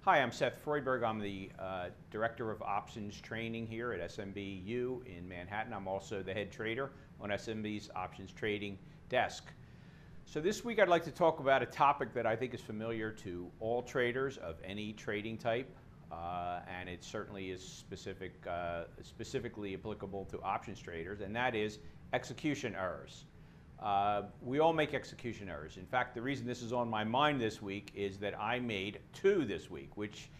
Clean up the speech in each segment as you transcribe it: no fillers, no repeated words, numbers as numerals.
Hi, I'm Seth Freudberg. I'm the Director of Options Training here at SMBU in Manhattan. I'm also the head trader on SMB's Options Trading desk. So this week I'd like to talk about a topic that I think is familiar to all traders of any trading type, and it certainly is specifically applicable to options traders, and that is execution errors. We all make execution errors. In fact, the reason this is on my mind this week is that I made 2 this week, which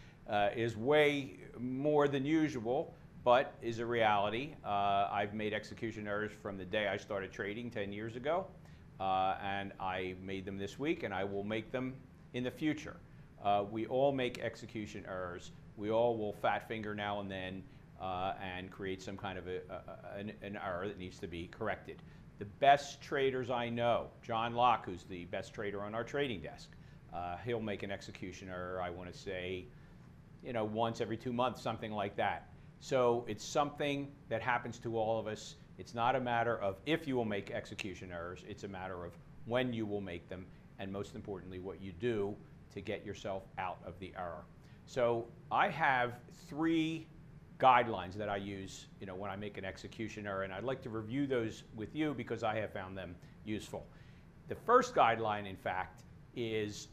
is way more than usual, but is a reality. I've made execution errors from the day I started trading 10 years ago, and I made them this week, and I will make them in the future. We all make execution errors. We all will fat finger now and then and create some kind of an error that needs to be corrected. The best traders I know, John Locke, who's the best trader on our trading desk, he'll make an execution error, I want to say, once every 2 months, something like that. So it's something that happens to all of us. It's not a matter of if you will make execution errors, it's a matter of when you will make them, and most importantly, what you do to get yourself out of the error. So I have 3 guidelines that I use when I make an execution error, and I'd like to review those with you because I have found them useful. The first guideline, in fact, is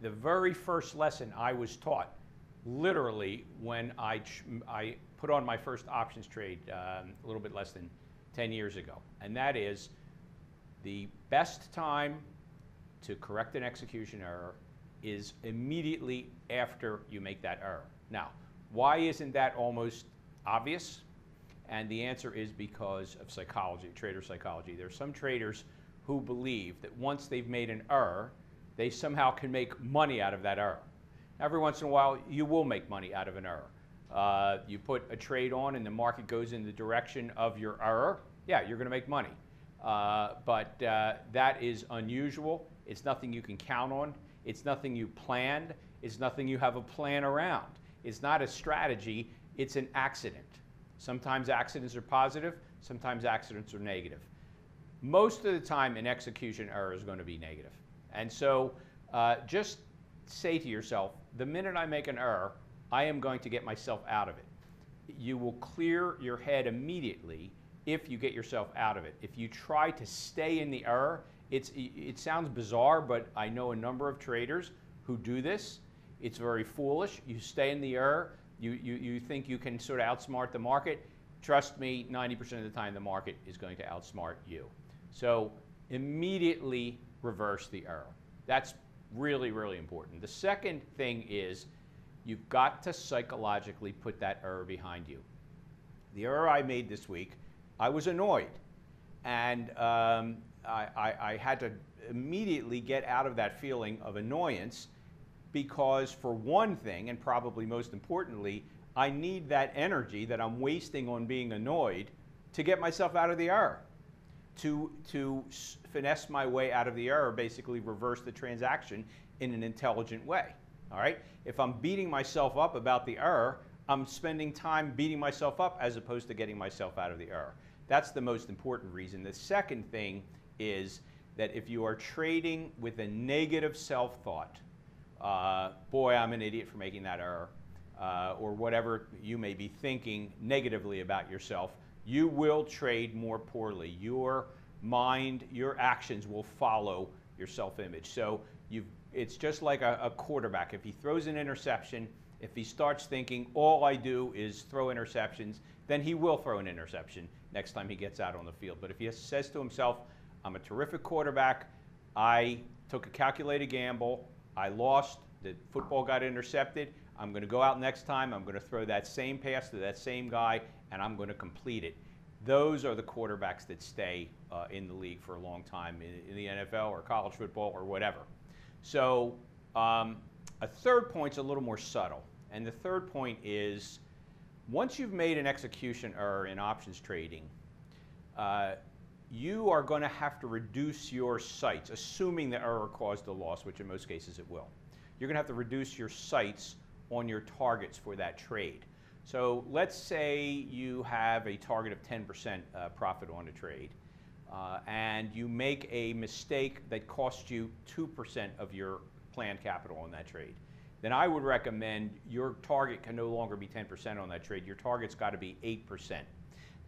the very first lesson I was taught literally when I put on my first options trade a little bit less than 10 years ago, and that is the best time to correct an execution error is immediately after you make that error. Now, why isn't that almost obvious? And the answer is because of psychology, trader psychology. There are some traders who believe that once they've made an error, they somehow can make money out of that error. Every once in a while, you will make money out of an error. You put a trade on and the market goes in the direction of your error, yeah, you're going to make money. But that is unusual. It's nothing you can count on. It's nothing you planned. It's nothing you have a plan around. It's not a strategy, it's an accident. Sometimes accidents are positive, sometimes accidents are negative. Most of the time, an execution error is going to be negative. And so just say to yourself, the minute I make an error, I am going to get myself out of it. You will clear your head immediately if you get yourself out of it. If you try to stay in the error, it sounds bizarre, but I know a number of traders who do this. It's very foolish. You stay in the error. You think you can sort of outsmart the market. Trust me, 90% of the time the market is going to outsmart you. So immediately reverse the error. That's really, really important. The second thing is you've got to psychologically put that error behind you. The error I made this week, I was annoyed. And I had to immediately get out of that feeling of annoyance, because for one thing, and probably most importantly, I need that energy that I'm wasting on being annoyed to get myself out of the error, to finesse my way out of the error, basically reverse the transaction in an intelligent way. All right? If I'm beating myself up about the error, I'm spending time beating myself up as opposed to getting myself out of the error. That's the most important reason. The second thing is that if you are trading with a negative self-thought, boy, I'm an idiot for making that error, or whatever you may be thinking negatively about yourself, you will trade more poorly. Your mind, your actions will follow your self-image. So it's just like a quarterback. If he throws an interception, if he starts thinking, all I do is throw interceptions, then he will throw an interception next time he gets out on the field. But if he says to himself, I'm a terrific quarterback, I took a calculated gamble, I lost, the football got intercepted, I'm going to go out next time, I'm going to throw that same pass to that same guy, and I'm going to complete it. Those are the quarterbacks that stay in the league for a long time in the NFL or college football or whatever. So a third point's a little more subtle, and the third point is once you've made an execution error in options trading, you are going to have to reduce your sights, assuming the error caused the loss, which in most cases it will. You're going to have to reduce your sights on your targets for that trade. So let's say you have a target of 10% profit on a trade, and you make a mistake that costs you 2% of your planned capital on that trade. then I would recommend your target can no longer be 10% on that trade. Your target's got to be 8%,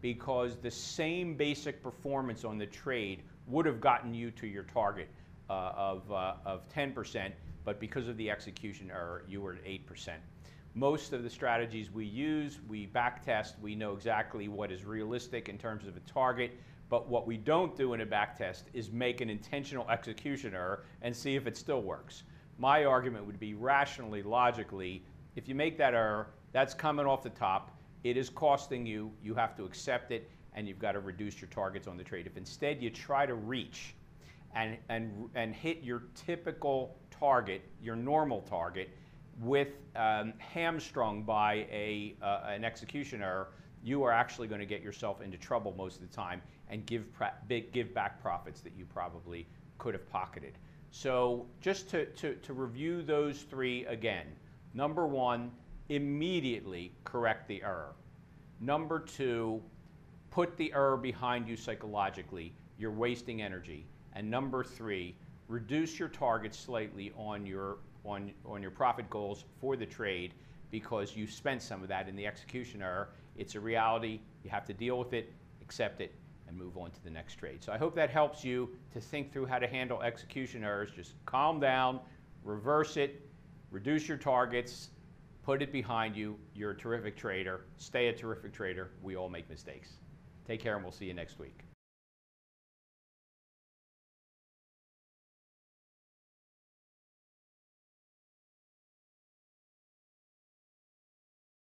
because the same basic performance on the trade would have gotten you to your target of 10%, but because of the execution error, you were at 8%. Most of the strategies we use, we back test, we know exactly what is realistic in terms of a target, but what we don't do in a back test is make an intentional execution error and see if it still works. My argument would be rationally, logically, if you make that error, that's coming off the top, it is costing you, you have to accept it, and you've got to reduce your targets on the trade. If instead you try to reach and hit your typical target, your normal target, with hamstrung by an execution error, you are actually going to get yourself into trouble most of the time and give back profits that you probably could have pocketed. So just to review those three again. Number one, immediately correct the error. Number two, put the error behind you psychologically. You're wasting energy. And number three, reduce your targets slightly on your profit goals for the trade, because you spent some of that in the execution error. It's a reality. You have to deal with it, accept it, and move on to the next trade. So I hope that helps you to think through how to handle execution errors. Just calm down, reverse it, reduce your targets, put it behind you. You're a terrific trader. Stay a terrific trader. We all make mistakes. Take care, and we'll see you next week.